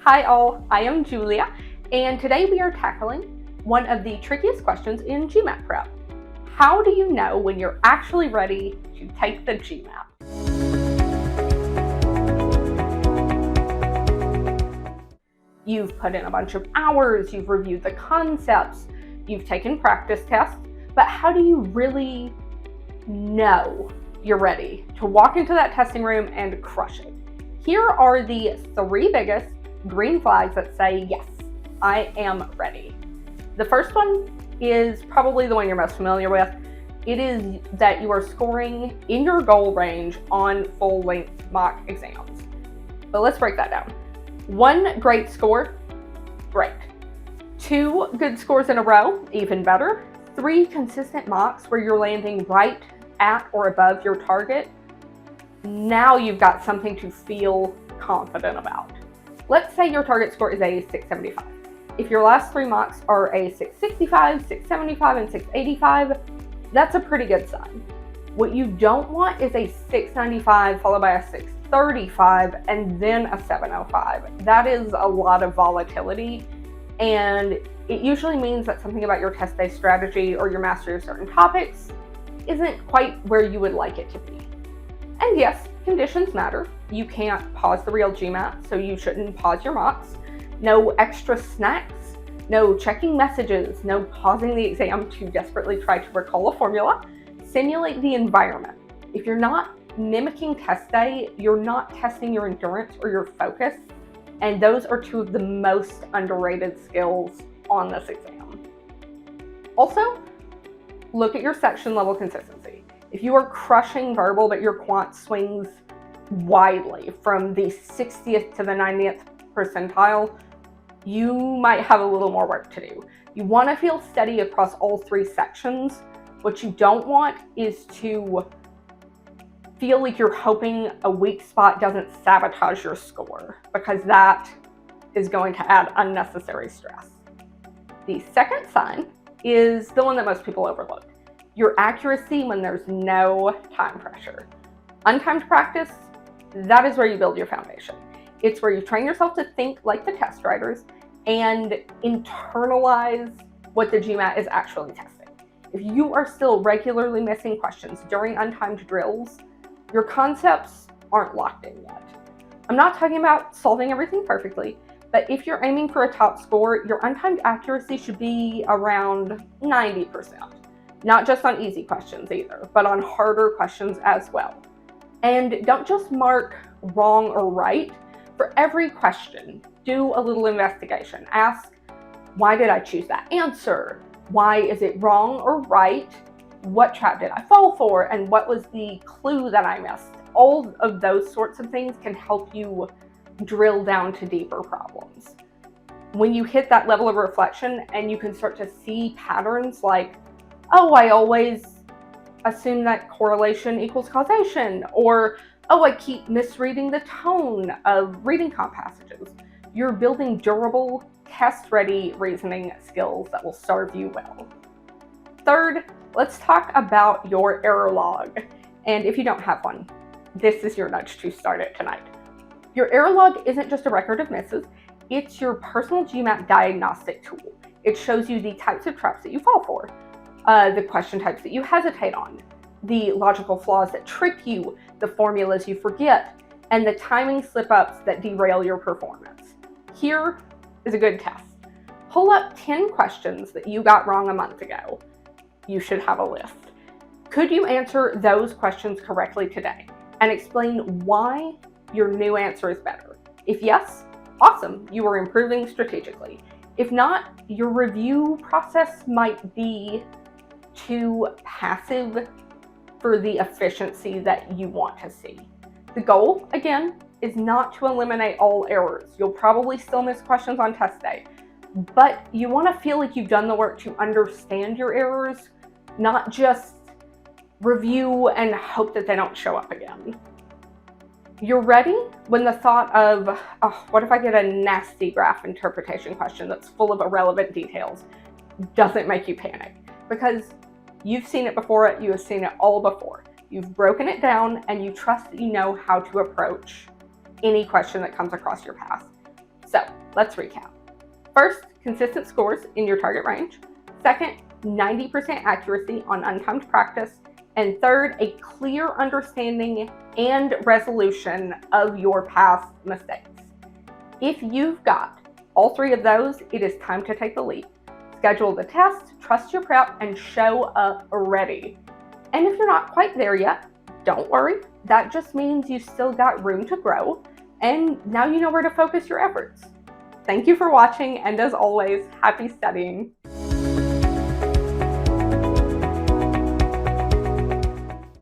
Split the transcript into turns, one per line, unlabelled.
Hi all, I am Julia, and today we are tackling one of the trickiest questions in GMAT prep. How do you know when you're actually ready to take the GMAT? You've put in a bunch of hours, you've reviewed the concepts, you've taken practice tests, but how do you really know you're ready to walk into that testing room and crush it? Here are the three biggest green flags that say, yes, I am ready. The first one is probably the one you're most familiar with. It is that you are scoring in your goal range on full-length mock exams. But let's break that down. One great score, great. Two good scores in a row, even better. Three consistent mocks where you're landing right at or above your target. Now you've got something to feel confident about. Let's say your target score is a 675. If your last three mocks are a 665, 675, and 685, that's a pretty good sign. What you don't want is a 695 followed by a 635 and then a 705. That is a lot of volatility, and it usually means that something about your test-based strategy or your mastery of certain topics isn't quite where you would like it to be. And yes, conditions matter. You can't pause the real GMAT, so you shouldn't pause your mocks. No extra snacks, no checking messages, no pausing the exam to desperately try to recall a formula. Simulate the environment. If you're not mimicking test day, you're not testing your endurance or your focus, and those are two of the most underrated skills on this exam. Also, look at your section level consistency. If you are crushing verbal but your quant swings widely from the 60th to the 90th percentile, you might have a little more work to do. You want to feel steady across all three sections. What you don't want is to feel like you're hoping a weak spot doesn't sabotage your score, because that is going to add unnecessary stress. The second sign is the one that most people overlook. Your accuracy when there's no time pressure. Untimed practice, that is where you build your foundation. It's where you train yourself to think like the test writers and internalize what the GMAT is actually testing. If you are still regularly missing questions during untimed drills, your concepts aren't locked in yet. I'm not talking about solving everything perfectly, but if you're aiming for a top score, your untimed accuracy should be around 90%. Not just on easy questions either, but on harder questions as well. And don't just mark wrong or right. For every question, do a little investigation. Ask, why did I choose that answer? Why is it wrong or right? What trap did I fall for? And what was the clue that I missed? All of those sorts of things can help you drill down to deeper problems. When you hit that level of reflection and you can start to see patterns like, oh, I always assume that correlation equals causation, or, oh, I keep misreading the tone of reading comp passages. You're building durable, test-ready reasoning skills that will serve you well. Third, let's talk about your error log. And if you don't have one, this is your nudge to start it tonight. Your error log isn't just a record of misses, it's your personal GMAT diagnostic tool. It shows you the types of traps that you fall for, the question types that you hesitate on, the logical flaws that trick you, the formulas you forget, and the timing slip-ups that derail your performance. Here is a good test. Pull up 10 questions that you got wrong a month ago. You should have a list. Could you answer those questions correctly today? And explain why your new answer is better. If yes, awesome, you are improving strategically. If not, your review process might be too passive for the efficiency that you want to see. The goal, again, is not to eliminate all errors. You'll probably still miss questions on test day, but you want to feel like you've done the work to understand your errors, not just review and hope that they don't show up again. You're ready when the thought of, oh, what if I get a nasty graph interpretation question that's full of irrelevant details doesn't make you panic, because you've seen it before, you have seen it all before. You've broken it down and you trust that you know how to approach any question that comes across your path. So Let's recap. First, consistent scores in your target range. Second, 90% accuracy on untimed practice. And third, a clear understanding and resolution of your past mistakes. If you've got all three of those, it is time to take the leap. Schedule the test, trust your prep, and show up ready. And if you're not quite there yet, don't worry. That just means you still got room to grow, and now you know where to focus your efforts. Thank you for watching, and as always, happy studying.